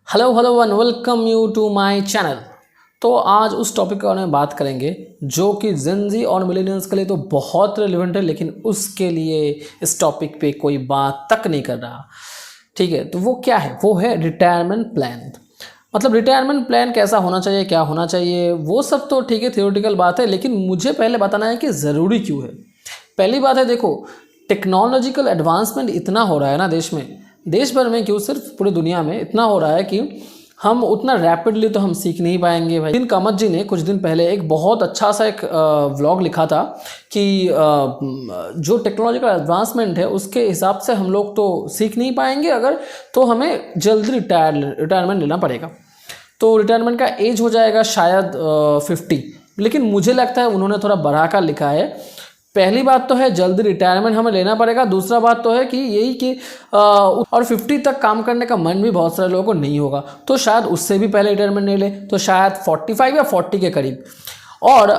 Hello hello and welcome you to my channel. तो आज उस टॉपिक के बारे में बात करेंगे जो कि जेनजी और मिलेनियल्स के लिए तो बहुत रिलेवेंट है, लेकिन उसके लिए इस टॉपिक पे कोई बात तक नहीं कर रहा। ठीक है, तो वो क्या है? वो है रिटायरमेंट प्लान। मतलब रिटायरमेंट प्लान कैसा होना चाहिए, क्या होना चाहिए, वो सब तो ठीक है, थियोरेटिकल बात है, लेकिन मुझे पहले बताना है कि ज़रूरी क्यों है। पहली बात है, देखो टेक्नोलॉजिकल एडवांसमेंट इतना हो रहा है ना देश भर में क्यों, सिर्फ पूरी दुनिया में इतना हो रहा है कि हम उतना रैपिडली तो हम सीख नहीं पाएंगे भाई। कामत जी ने कुछ दिन पहले एक बहुत अच्छा सा एक व्लॉग लिखा था कि जो टेक्नोलॉजिकल एडवांसमेंट है उसके हिसाब से हम लोग तो सीख नहीं पाएंगे, अगर तो हमें जल्दी रिटायरमेंट लेना पड़ेगा। तो रिटायरमेंट का एज हो जाएगा शायद 50, लेकिन मुझे लगता है उन्होंने थोड़ा बढ़ा कर लिखा है। पहली बात तो है जल्दी रिटायरमेंट हमें लेना पड़ेगा, दूसरा बात तो है कि यही कि और 50 तक काम करने का मन भी बहुत सारे लोगों को नहीं होगा, तो शायद उससे भी पहले रिटायरमेंट ले ले, तो शायद 45 या 40 के करीब। और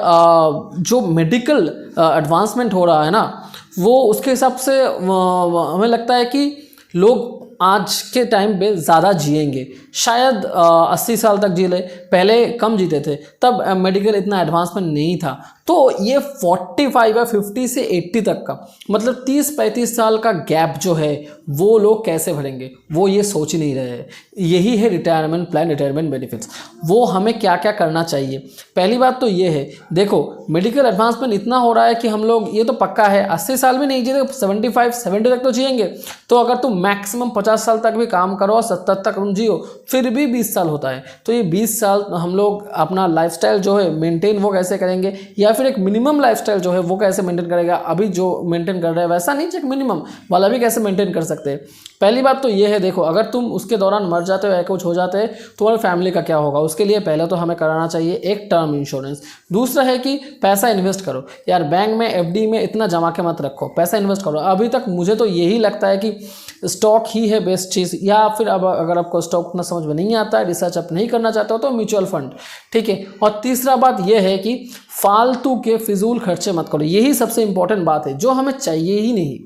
जो मेडिकल एडवांसमेंट हो रहा है ना, वो उसके हिसाब से हमें लगता है कि लोग आज के टाइम पे ज़्यादा जिएंगे, शायद 80 साल तक जी ले। पहले कम जीते थे, तब मेडिकल इतना एडवांसमेंट नहीं था। तो ये 45 या 50 से 80 तक का मतलब 30-35 साल का गैप जो है वो लोग कैसे भरेंगे, वो ये सोच ही नहीं रहे हैं। यही है रिटायरमेंट प्लान, रिटायरमेंट बेनिफिट्स। वो हमें क्या क्या करना चाहिए। पहली बात तो ये है, देखो मेडिकल एडवांसमेंट इतना हो रहा है कि हम लोग, ये तो पक्का है 80 साल भी नहीं जिए, 75-70 तक तो जिएंगे। तो अगर तुम मैक्सिमम 50 साल तक भी काम करो और 70 तक तुम जियो, फिर भी 20 साल होता है। तो ये 20 साल हम लोग अपना लाइफस्टाइल जो है मेंटेन वो कैसे करेंगे, या फिर एक मिनिमम लाइफस्टाइल जो है वो कैसे मेंटेन करेगा। अभी जो मेंटेन कर रहे हैं वैसा नहीं, एक मिनिमम वाला भी कैसे मेंटेन कर सकते हैं। पहली बात तो ये है, देखो अगर तुम उसके दौरान मर जाते हो या कुछ हो जाते हैं, तुम्हारी फैमिली का क्या होगा। उसके लिए पहले तो हमें कराना चाहिए एक टर्म इंश्योरेंस। दूसरा है कि पैसा इन्वेस्ट करो यार, बैंक में एफडी में इतना जमा के मत रखो, पैसा इन्वेस्ट करो। अभी तक मुझे तो यही लगता है कि स्टॉक ही है बेस्ट चीज़, या फिर अब अगर आपको स्टॉक उतना समझ में नहीं आता है, रिसर्च आप नहीं करना चाहते हो, तो म्यूचुअल फंड। ठीक है, और तीसरा बात यह है कि फालतू के फिजूल खर्चे मत करो। यही सबसे इंपॉर्टेंट बात है, जो हमें चाहिए ही नहीं,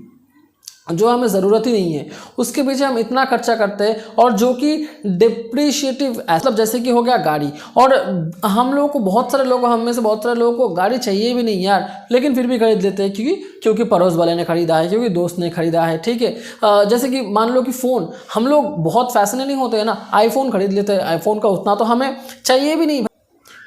जो हमें ज़रूरत ही नहीं है, उसके पीछे हम इतना खर्चा करते हैं। और जो कि डिप्रिशिएटिव, मतलब जैसे कि हो गया गाड़ी, और हम लोगों को बहुत सारे लोगों, हम में से बहुत सारे लोगों को गाड़ी चाहिए भी नहीं यार, लेकिन फिर भी खरीद लेते हैं क्योंकि पड़ोस वाले ने खरीदा है, क्योंकि दोस्त ने खरीदा है। ठीक है, जैसे कि मान लो कि फ़ोन, हम लोग बहुत फैसिनेटिंग होते हैं ना, आईफोन खरीद लेते हैं। आईफोन का उतना तो हमें चाहिए भी नहीं,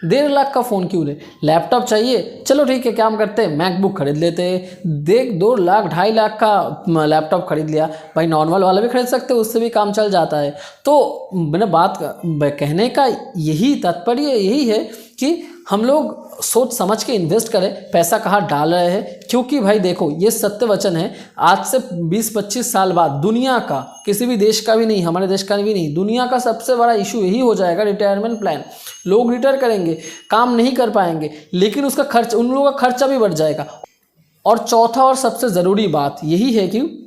1.5 लाख का फ़ोन क्यों ले। लैपटॉप चाहिए, चलो ठीक है, क्या हम करते हैं, मैकबुक खरीद लेते हैं। देख 2 लाख 2.5 लाख का लैपटॉप खरीद लिया भाई, नॉर्मल वाला भी खरीद सकते हो, उससे भी काम चल जाता है। तो मैंने कहने का यही तात्पर्य यही है कि हम लोग सोच समझ के इन्वेस्ट करें, पैसा कहाँ डाल रहे हैं। क्योंकि भाई देखो, ये सत्य वचन है, आज से 20-25 साल बाद दुनिया का, किसी भी देश का भी नहीं, हमारे देश का भी नहीं, दुनिया का सबसे बड़ा इशू यही हो जाएगा, रिटायरमेंट प्लान। लोग रिटायर करेंगे, काम नहीं कर पाएंगे, लेकिन उसका खर्च, उन लोगों का खर्चा भी बढ़ जाएगा। और चौथा और सबसे ज़रूरी बात यही है कि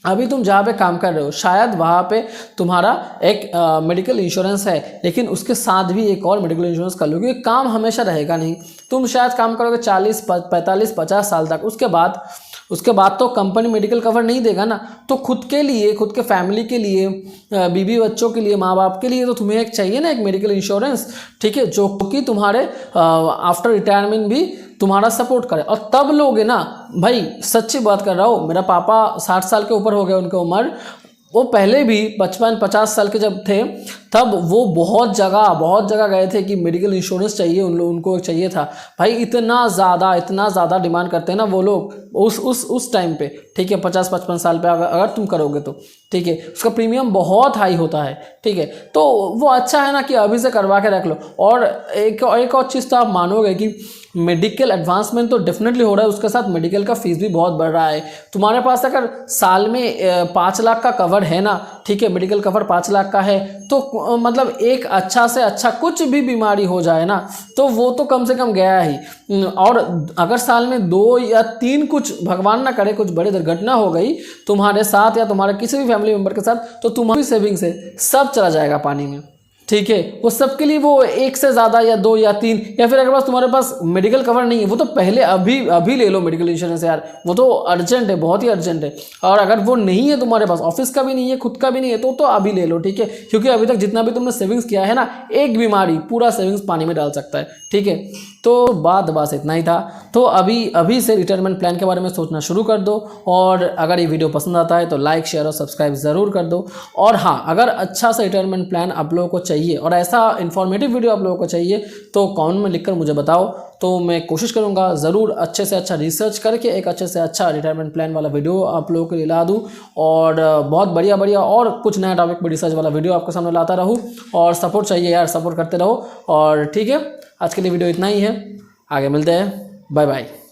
अभी तुम जहाँ पे काम कर रहे हो, शायद वहाँ पे तुम्हारा एक मेडिकल इंश्योरेंस है, लेकिन उसके साथ भी एक और मेडिकल इंश्योरेंस कर लो, क्योंकि काम हमेशा रहेगा नहीं। तुम शायद काम करोगे 40, 45, 50 साल तक, उसके बाद तो कंपनी मेडिकल कवर नहीं देगा ना। तो खुद के लिए, खुद के फैमिली के लिए, बीवी बच्चों के लिए, माँ बाप के लिए तो तुम्हें एक चाहिए ना, एक मेडिकल इंश्योरेंस। ठीक है, जो कि तुम्हारे आफ्टर रिटायरमेंट भी तुम्हारा सपोर्ट करे। और तब लोगे ना भाई, सच्ची बात कर रहा हूँ, मेरा पापा 60 साल के ऊपर हो गए उनकी उम्र, वो पहले भी 55-50 साल के जब थे, तब वो बहुत जगह गए थे कि मेडिकल इंश्योरेंस चाहिए, उनको चाहिए था भाई। इतना ज़्यादा डिमांड करते हैं ना वो लोग उस टाइम पे। ठीक है, 50-55 साल पे अगर तुम करोगे तो ठीक है, उसका प्रीमियम बहुत हाई होता है। ठीक है, तो वो अच्छा है ना कि अभी से करवा के रख लो। और एक और चीज़ तो आप मानोगे कि मेडिकल एडवांसमेंट तो डेफिनेटली हो रहा है, उसके साथ मेडिकल का फीस भी बहुत बढ़ रहा है। तुम्हारे पास अगर साल में 5 लाख का कवर है ना, ठीक है, मेडिकल कवर 5 लाख का है, तो मतलब एक अच्छा से अच्छा कुछ भी बीमारी हो जाए ना, तो वो तो कम से कम गया ही। और अगर साल में 2 या 3 कुछ भगवान ना करे कुछ बड़ी दुर्घटना हो गई तुम्हारे साथ या तुम्हारे किसी भी फैमिली मेम्बर के साथ, तो तुम्हारी सेविंग से सब चला जाएगा पानी में। ठीक है, वो सबके लिए वो एक से ज़्यादा या दो या तीन, या फिर अगर बस तुम्हारे पास मेडिकल कवर नहीं है वो तो पहले अभी ले लो मेडिकल इंश्योरेंस यार, वो तो अर्जेंट है, बहुत ही अर्जेंट है। और अगर वो नहीं है तुम्हारे पास, ऑफिस का भी नहीं है, खुद का भी नहीं है, तो अभी ले लो, ठीक है। क्योंकि अभी तक जितना भी तुमने सेविंग्स किया है ना, एक बीमारी पूरा सेविंग्स पानी में डाल सकता है, ठीक है। तो बात बस इतना ही था। तो अभी से रिटायरमेंट प्लान के बारे में सोचना शुरू कर दो। और अगर ये वीडियो पसंद आता है तो लाइक शेयर और सब्सक्राइब ज़रूर कर दो। और हाँ, अगर अच्छा सा रिटायरमेंट प्लान आप लोगों को चाहिए और ऐसा इन्फॉर्मेटिव वीडियो आप लोगों को चाहिए तो कमेंट में लिखकर मुझे बताओ, तो मैं कोशिश करूँगा ज़रूर अच्छे से अच्छा रिसर्च करके एक अच्छे से अच्छा रिटायरमेंट प्लान वाला वीडियो आप लोगों के लिए ला दूँ। और बहुत बढ़िया बढ़िया और कुछ नया टॉपिक पर रिसर्च वाला वीडियो आपके सामने लाता रहूँ। और सपोर्ट चाहिए यार, सपोर्ट करते रहो। और ठीक है, आज के लिए वीडियो इतना ही है, आगे मिलते हैं, बाय बाय।